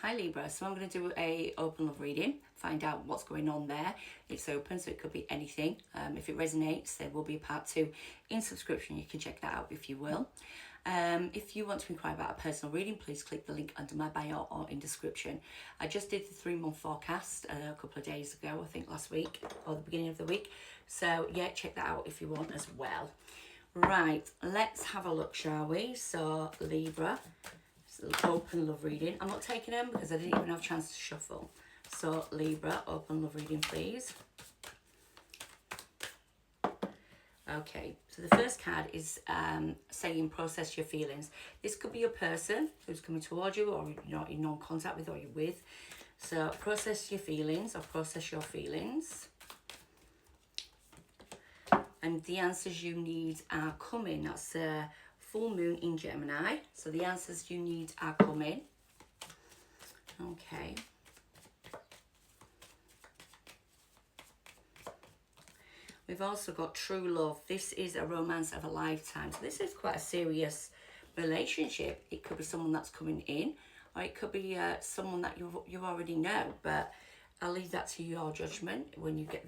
Hi Libra, so I'm going to do a open love reading, find out what's going on there. It's open, so it could be anything. If it resonates, there will be a part 2 in subscription. You can check that out if you will. If you want to inquire about a personal reading, please click the link under my bio or in description. I just did the 3-month forecast a couple of days ago, I think last week or the beginning of the week. So yeah, check that out if you want as well. Right, let's have a look, shall we? So Libra, open love reading. I'm not taking them because I didn't even have a chance to shuffle. So Libra, open love reading, please. Okay, so the first card is saying process your feelings. This could be a person who's coming towards you, or you're not in non-contact with, or you're with. So process your feelings, or process your feelings. And the answers you need are coming. That's full moon in Gemini. So the answers you need are coming. Okay. We've also got true love. This is a romance of a lifetime. So this is quite a serious relationship. It could be someone that's coming in, or it could be someone that you already know. But I'll leave that to your judgment when you get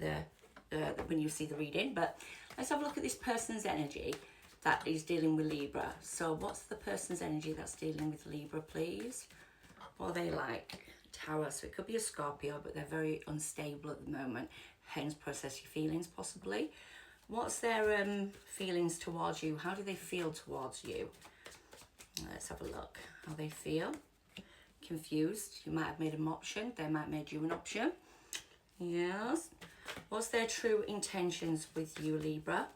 when you see the reading. But let's have a look at this person's energy that is dealing with Libra. So what's the person's energy that's dealing with Libra, please? What are they like? Tower. So it could be a Scorpio, but they're very unstable at the moment. Hence, process your feelings, possibly. What's their feelings towards you? How do they feel towards you? Let's have a look. How they feel. Confused. You might have made an option. They might have made you an option. Yes. What's their true intentions with you, Libra?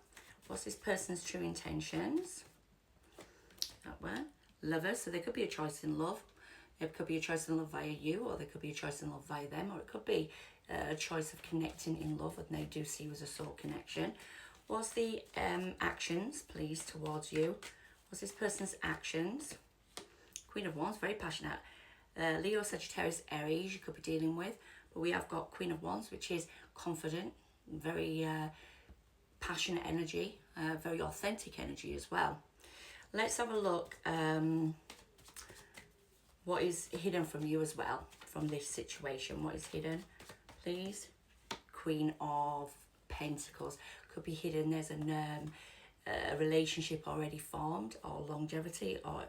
What's this person's true intentions? That one. Lovers. So there could be a choice in love. It could be a choice in love via you, or there could be a choice in love via them, or it could be a choice of connecting in love, and they do see you as a soul connection. What's the actions, please, towards you? What's this person's actions? Queen of Wands, very passionate. Leo, Sagittarius, Aries, you could be dealing with. But we have got Queen of Wands, which is confident, very passionate energy, very authentic energy as well. Let's have a look. What is hidden from you as well, from this situation? What is hidden, please? Queen of Pentacles. Could be hidden. There's a relationship already formed, or longevity, or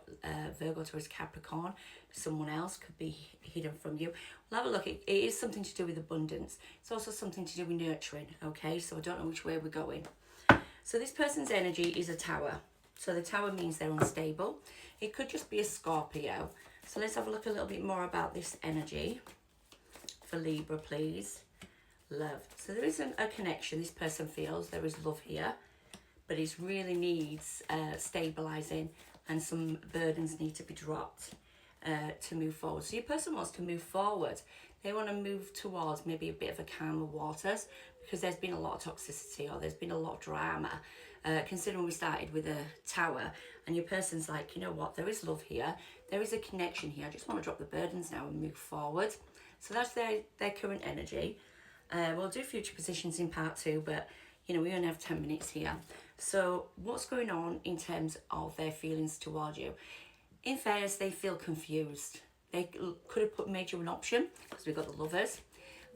Virgo, Taurus, Capricorn. Someone else could be hidden from you. We'll have a look. It is something to do with abundance. It's also something to do with nurturing, okay? So I don't know which way we're going. So this person's energy is a tower. So the tower means they're unstable. It could just be a Scorpio. So let's have a look a little bit more about this energy for Libra, please. Love. So there isn't a connection. This person feels there is love here, but it really needs stabilizing, and some burdens need to be dropped to move forward. So your person wants to move forward. They want to move towards maybe a bit of a calmer waters, because there's been a lot of toxicity, or there's been a lot of drama. Considering we started with a tower, and your person's like, you know what, there is love here, there is a connection here, I just want to drop the burdens now and move forward. So that's their current energy. We'll do future positions in part 2, but you know, we only have 10 minutes here. So what's going on in terms of their feelings towards you? In fairness, they feel confused. They could have made you an option, because we've got the Lovers,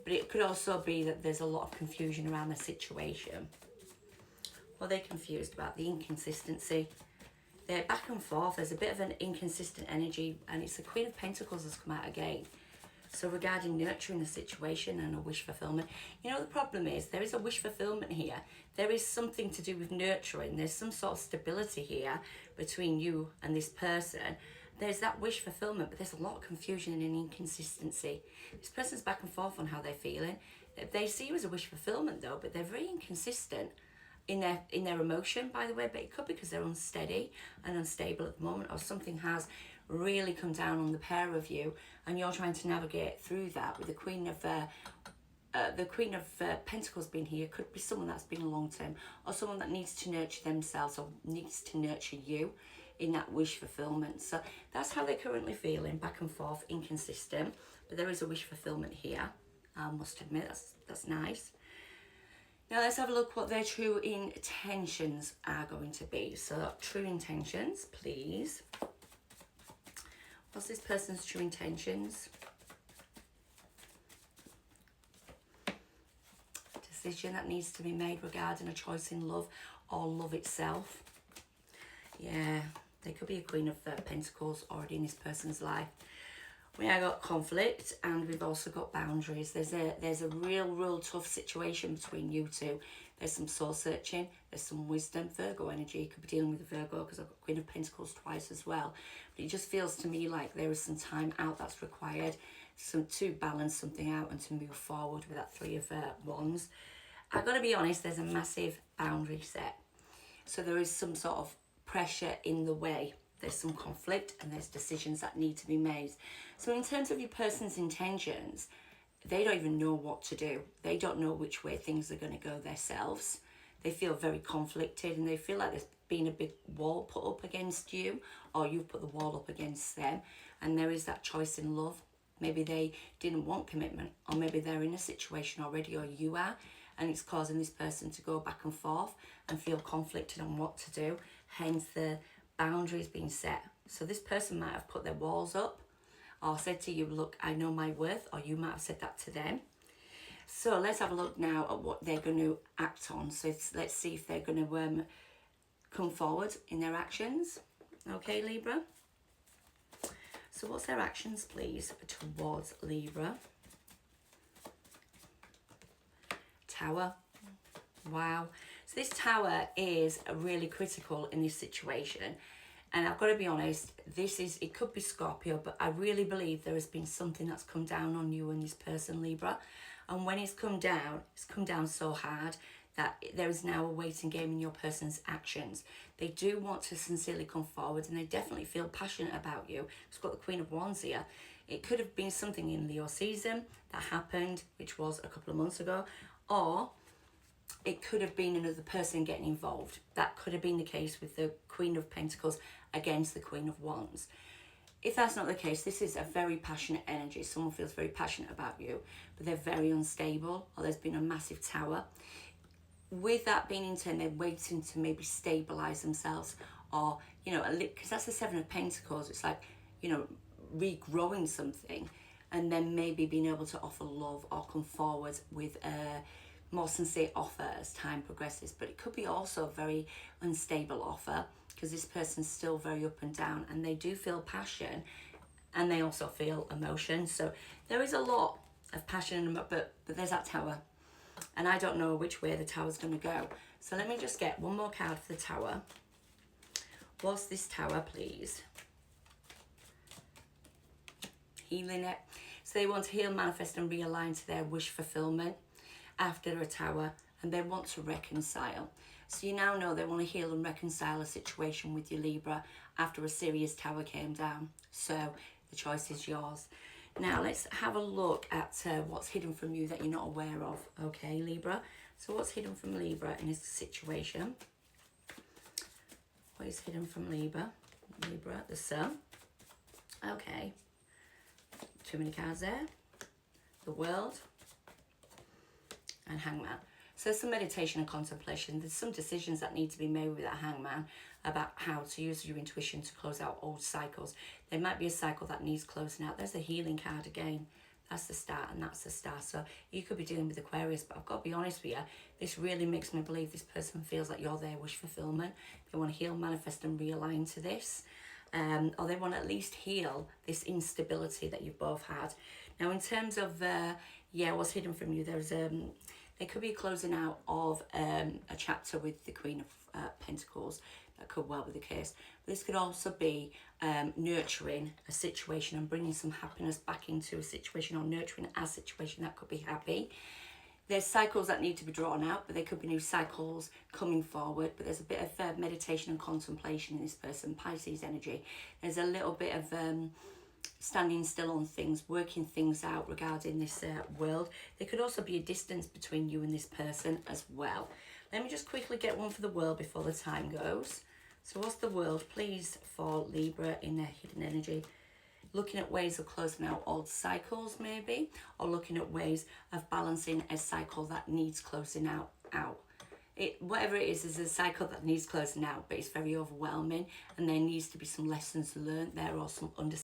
but it could also be that there's a lot of confusion around the situation. Well, they're confused about the inconsistency. They're back and forth. There's a bit of an inconsistent energy, and it's the Queen of Pentacles has come out again. So regarding nurturing the situation and a wish fulfillment, you know, the problem is there is a wish fulfillment here. There is something to do with nurturing. There's some sort of stability here between you and this person. There's that wish fulfillment, but there's a lot of confusion and inconsistency. This person's back and forth on how they're feeling. They see you as a wish fulfillment though, but they're very inconsistent in their emotion, by the way. But it could be because they're unsteady and unstable at the moment, or something has really come down on the pair of you, and you're trying to navigate through that. With the Queen of Pentacles being here, could be someone that's been a long term, or someone that needs to nurture themselves, or needs to nurture you in that wish fulfillment. So that's how they're currently feeling, back and forth, inconsistent, but there is a wish fulfillment here. I must admit, that's nice. Now let's have a look what their true intentions are going to be. So true intentions, please. What's this person's true intentions? Decision that needs to be made regarding a choice in love or love itself. Yeah, there could be a Queen of Pentacles already in this person's life. We have got conflict, and we've also got boundaries. There's a real tough situation between you two. There's some soul searching. There's some wisdom. Virgo energy. You could be dealing with a Virgo because I've got Queen of Pentacles twice as well. But it just feels to me like there is some time out that's required, to balance something out and to move forward with that Three of Wands. I've got to be honest, there's a massive boundary set. So there is some sort of pressure in the way. There's some conflict and there's decisions that need to be made. So in terms of your person's intentions, they don't even know what to do. They don't know which way things are going to go themselves. They feel very conflicted and they feel like there's been a big wall put up against you, or you've put the wall up against them. And there is that choice in love. Maybe they didn't want commitment, or maybe they're in a situation already, or you are, and it's causing this person to go back and forth and feel conflicted on what to do. Hence the boundaries being set. So this person might have put their walls up or said to you, look, I know my worth, or you might have said that to them. So let's have a look now at what they're going to act on. So let's see if they're going to come forward in their actions. Okay, Libra. So what's their actions, please, towards Libra? Tower. Wow. So this Tower is really critical in this situation. And I've got to be honest, it could be Scorpio, but I really believe there has been something that's come down on you and this person, Libra. And when it's come down so hard that there is now a waiting game in your person's actions. They do want to sincerely come forward and they definitely feel passionate about you. It's got the Queen of Wands here. It could have been something in Leo season that happened, which was a couple of months ago, or it could have been another person getting involved. That could have been the case with the Queen of Pentacles against the Queen of Wands. If that's not the case, this is a very passionate energy. Someone feels very passionate about you, but they're very unstable, or there's been a massive Tower. With that being in turn, they're waiting to maybe stabilize themselves, or, you know, because that's the Seven of Pentacles. It's like, you know, regrowing something, and then maybe being able to offer love or come forward with a more sincere offer as time progresses. But it could be also a very unstable offer, because this person's still very up and down, and they do feel passion and they also feel emotion. So there is a lot of passion, but there's that Tower, and I don't know which way the Tower's going to go. So let me just get one more card for the Tower. What's this Tower, please? Healing it. So they want to heal, manifest and realign to their wish fulfillment after a Tower, and they want to reconcile. So you now know they want to heal and reconcile a situation with your Libra after a serious Tower came down. So the choice is yours. Now let's have a look at what's hidden from you that you're not aware of. Okay, Libra. So what's hidden from Libra in this situation? What is hidden from Libra? Libra, the Sun. Okay. Too many cards there. The World. And Hangman. So there's some meditation and contemplation. There's some decisions that need to be made with that Hangman about how to use your intuition to close out old cycles. There might be a cycle that needs closing out. There's a healing card again. That's the Star, and that's the Star. So you could be dealing with Aquarius, but I've got to be honest with you, this really makes me believe this person feels like you're their wish fulfillment. They want to heal, manifest and realign to this. Or they want to at least heal this instability that you've both had. Now in terms of, what's hidden from you, there's there could be a closing out of a chapter with the Queen of Pentacles. That could well be the case. But this could also be nurturing a situation and bringing some happiness back into a situation, or nurturing a situation that could be happy. There's cycles that need to be drawn out, but there could be new cycles coming forward. But there's a bit of meditation and contemplation in this person, Pisces energy. There's a little bit of standing still on things, working things out regarding this world. There could also be a distance between you and this person as well. Let me just quickly get one for the World before the time goes. So what's the World, please, for Libra in their hidden energy? Looking at ways of closing out old cycles, maybe, or looking at ways of balancing a cycle that needs closing out. Whatever it is a cycle that needs closing out, but it's very overwhelming, and there needs to be some lessons learned there, or some understanding